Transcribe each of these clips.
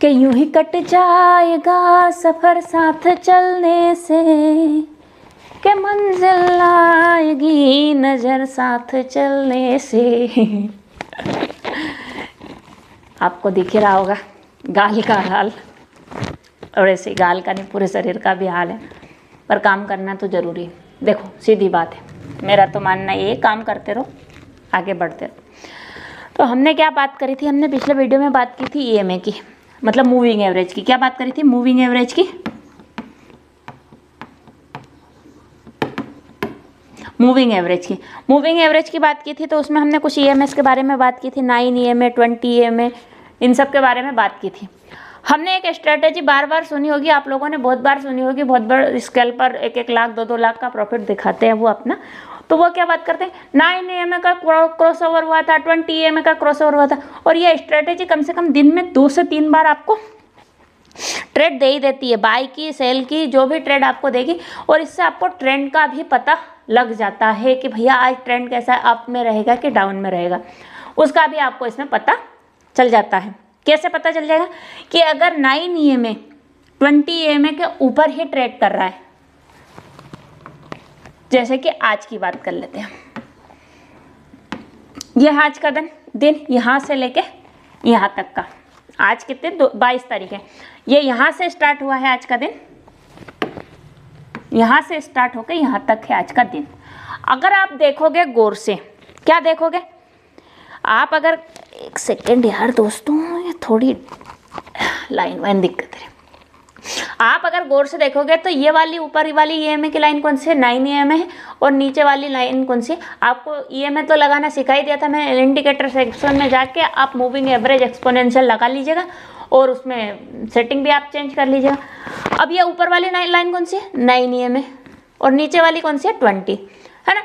कि यूं ही कट जाएगा सफ़र साथ चलने से, कि मंजिल आएगी नज़र साथ चलने से। आपको दिख ही रहा होगा गाल का हाल, और ऐसे गाल का नहीं पूरे शरीर का भी हाल है, पर काम करना तो ज़रूरी है। देखो सीधी बात है, मेरा तो मानना ये, काम करते रहो, आगे बढ़ते रहो। तो हमने क्या बात करी थी, हमने पिछले वीडियो में बात की थी ईएमए की, मतलब मूविंग एवरेज की। क्या बात करी थी? मूविंग एवरेज की। मूविंग एवरेज की बात की थी। तो उसमें हमने कुछ ईएमएस के बारे में बात की थी, 9 ईएमए, 20 ईएमए, इन सब के बारे में बात की थी। हमने एक स्ट्रेटेजी बार बार सुनी होगी, आप लोगों ने बहुत बार सुनी होगी, बहुत बार स्केल पर 1-1 लाख 2-2 लाख का प्रॉफिट दिखाते हैं वो अपना। तो वो क्या बात करते हैं, 9 ईएमए का क्रॉस ओवर हुआ था, 20 ईएमए का क्रॉस ओवर हुआ था, और ये स्ट्रेटेजी कम से कम दिन में 2 से 3 बार आपको ट्रेड दे ही देती है, बाई की सेल की, जो भी ट्रेड आपको देगी। और इससे आपको ट्रेंड का भी पता लग जाता है कि भैया आज ट्रेंड कैसा है, अप में रहेगा कि डाउन में रहेगा, उसका भी आपको इसमें पता चल जाता है। कैसे पता चल जाएगा? कि अगर 9 ईएमए 20 ईएमए के ऊपर ही ट्रेड कर रहा है, जैसे कि आज की बात कर लेते हैं, यह आज का दिन यहाँ से लेके यहाँ तक का, आज कितने 22 तारीख है, ये यहाँ से स्टार्ट हुआ है आज का दिन, यहाँ से स्टार्ट होकर यहाँ तक है आज का दिन। अगर आप देखोगे गौर से, क्या देखोगे आप? अगर एक सेकेंड यार दोस्तों, ये थोड़ी लाइन वाइन दिक्कत है। आप अगर गौर से देखोगे तो ये वाली ऊपर वाली ईएमए की लाइन कौन सी है? 9 ईएमए है। और नीचे वाली लाइन कौन सी है? आपको ईएमए तो लगाना सिखाई दिया था मैंने, इंडिकेटर सेक्शन में जाके आप मूविंग एवरेज एक्सपोनेंशियल लगा लीजिएगा और उसमें सेटिंग भी आप चेंज कर लीजिएगा। अब ये ऊपर वाली लाइन कौन सी है? 9 ईएमए, और नीचे वाली कौन सी है? 20, है ना।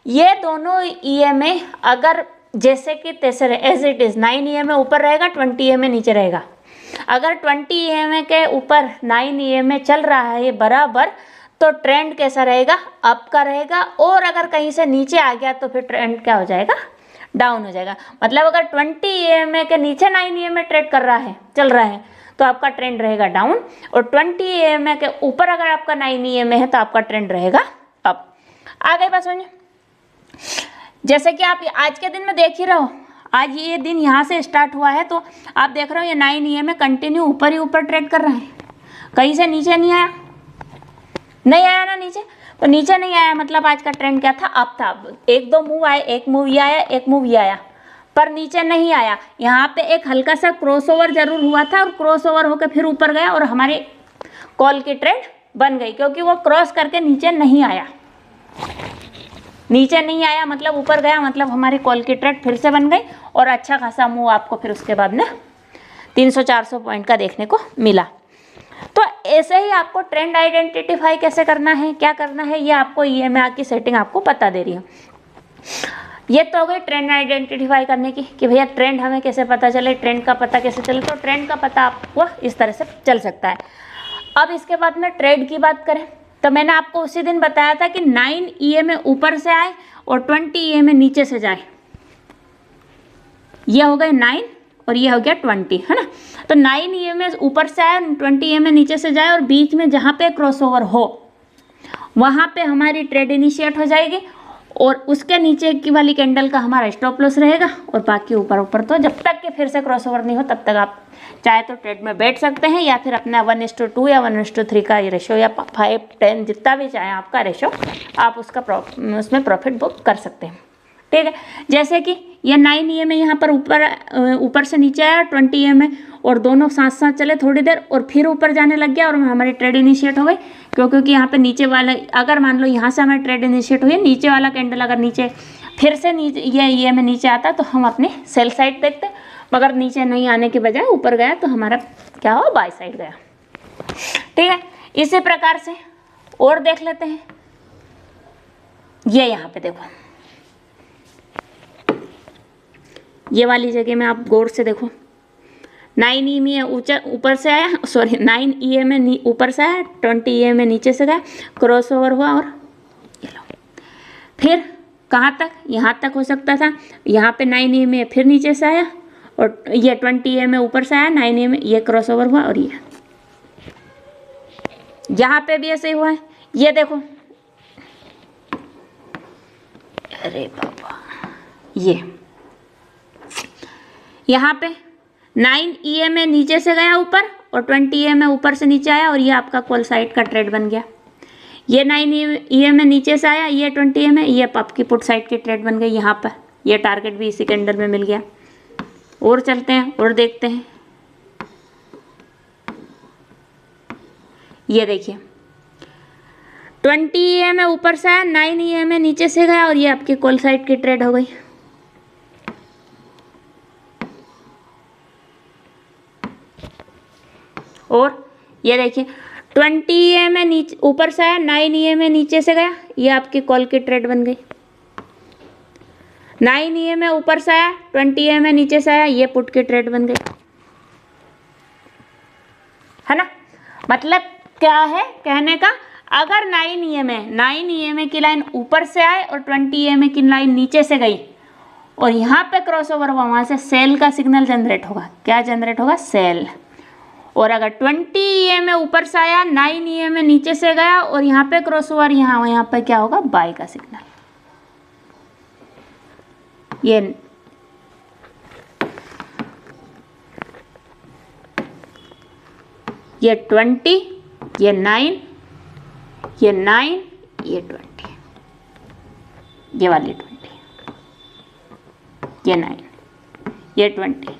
ये दोनों ईएमए अगर जैसे कि तैसे रहे, एज इट इज़, 9 ईएमए ऊपर रहेगा, 20 ईएमए नीचे रहेगा। अगर 20 ईएमए के ऊपर 9 ईएमए चल रहा है बराबर, तो ट्रेंड कैसा रहेगा? अप का रहेगा। और अगर कहीं से नीचे आ गया तो फिर ट्रेंड क्या हो जाएगा? डाउन हो जाएगा। मतलब अगर 20 ईएमए के नीचे 9 ईएमए ट्रेड कर रहा है, चल रहा है, तो आपका ट्रेंड रहेगा डाउन। और 20 ईएमए के ऊपर अगर आपका 9 ईएमए है तो आपका ट्रेंड रहेगा अप। आ गई बात समझ? जैसे कि आप आज के दिन में देख ही रहे हो, आज ये दिन यहाँ से स्टार्ट हुआ है, तो आप देख रहे हो ये 9 ईएमए कंटिन्यू ऊपर ही ऊपर ट्रेड कर रहा है, कहीं से नीचे नहीं आया, नहीं आया ना नीचे। तो नीचे नहीं आया मतलब आज का ट्रेंड क्या था? अप था। 1-2 मूव आए, एक मूव ये आया, एक मूव ये आया, पर नीचे नहीं आया। यहाँ पे एक हल्का सा क्रॉसओवर जरूर हुआ था, और क्रॉसओवर होकर फिर ऊपर गया और हमारी कॉल की ट्रेड बन गई, क्योंकि वो क्रॉस करके नीचे नहीं आया। नीचे नहीं आया मतलब ऊपर गया, मतलब हमारी कॉल की ट्रेड फिर से बन गई, और अच्छा खासा मूव आपको फिर उसके बाद में 300-400 पॉइंट का देखने को मिला। तो ऐसे ही आपको ट्रेंड आइडेंटिफाई कैसे करना है, क्या करना है, ये आपको ईएमए की सेटिंग आपको पता दे रही है। ये तो हो गई ट्रेंड आइडेंटिफाई करने की, कि भैया ट्रेंड हमें कैसे पता चले, ट्रेंड का पता कैसे चले। तो ट्रेंड का पता आपको इस तरह से चल सकता है। अब इसके बाद में ट्रेड की बात करें, तो मैंने आपको उसी दिन बताया था कि 9 ईएमए ऊपर से आए और 20 ईएमए नीचे से जाए। ये हो गए 9 और ये हो गया 20, है ना। तो 9 ईएमए ऊपर से आए, 20 ईएमए नीचे से जाए, और बीच में जहाँ पे क्रॉसओवर हो वहाँ पे हमारी ट्रेड इनिशिएट हो जाएगी, और उसके नीचे की वाली कैंडल का हमारा स्टॉप लॉस रहेगा। और बाकी ऊपर ऊपर तो जब तक कि फिर से क्रॉसओवर नहीं हो तब तक आप चाहे तो ट्रेड में बैठ सकते हैं, या फिर अपना 1:2 या 1:3 का रेशो, या 5-10 जितना भी चाहे आपका रेशो, आप उसका उसमें प्रॉफिट बुक कर सकते हैं। ठीक है। जैसे कि ये 9 ईएमए यहाँ पर ऊपर से नीचे आया, 20 ईएमए, और दोनों साथ साथ चले थोड़ी देर, और फिर ऊपर जाने लग गया और हमारी ट्रेड इनिशिएट हो गई। क्योंकि यहाँ पे नीचे वाला, अगर मान लो यहाँ से हमारी ट्रेड इनिशिएट हुई, नीचे वाला कैंडल अगर नीचे फिर से नीचे ये ईएमए नीचे आता तो हम अपने सेल साइड देखते, मगर नीचे नहीं आने के बजाय ऊपर गया तो हमारा क्या हुआ? बाय साइड गया। ठीक है। इसी प्रकार से और देख लेते हैं। ये यहाँ पे देखो, ये वाली जगह में आप गौर से देखो, 9 ईएमए ऊपर से आया, 9 ईएमए ऊपर से आया, 20 ईएमए नीचे से गया, क्रॉस ओवर हुआ, और ये लो फिर कहाँ तक? यहाँ तक हो सकता था। यहाँ पे 9 ईएमए फिर नीचे से आया और ये 20 EMA ऊपर से आया, 9 EMA ये क्रॉस ओवर हुआ, और ये यहाँ पे भी ऐसे हुआ है। ये देखो, अरे बाबा, ये यहाँ पे 9 EMA नीचे से गया ऊपर और 20 EMA ऊपर से नीचे आया, और ये आपका कॉल साइड का ट्रेड बन गया। ये 9 EMA नीचे से आया, ये 20 EMA, ये आपकी पुट साइड की ट्रेड बन गई यहाँ पर। ये टारगेट भी इसी के अंडर में मिल गया। और चलते हैं और देखते हैं। ये देखिए 20 EMA ऊपर से आया, 9 EMA नीचे से गया, और ये आपकी कॉल साइड की ट्रेड हो गई। और ये देखिए 20 EMA नीचे ऊपर से आया, 9 EMA नीचे से गया, ये आपकी कॉल की ट्रेड बन गई। 9 EMA ऊपर से आया, 20 EMA नीचे से आया, ये पुट की ट्रेड बन गई, है ना। मतलब क्या है कहने का, अगर 9 EMA की लाइन ऊपर से आए और 20 EMA की लाइन नीचे से गई और यहाँ पे क्रॉसओवर हुआ, वहाँ से सेल का सिग्नल जनरेट होगा। क्या जनरेट होगा? सेल। और अगर 20 EMA ऊपर से आया, 9 EMA नीचे से गया और यहाँ पे क्रॉसओवर, यहाँ पे क्या होगा? बाय का सिग्नल। ये ये 20, ये 9, ये 9, ये 20, ये वाली 20, ये 9, ये 20,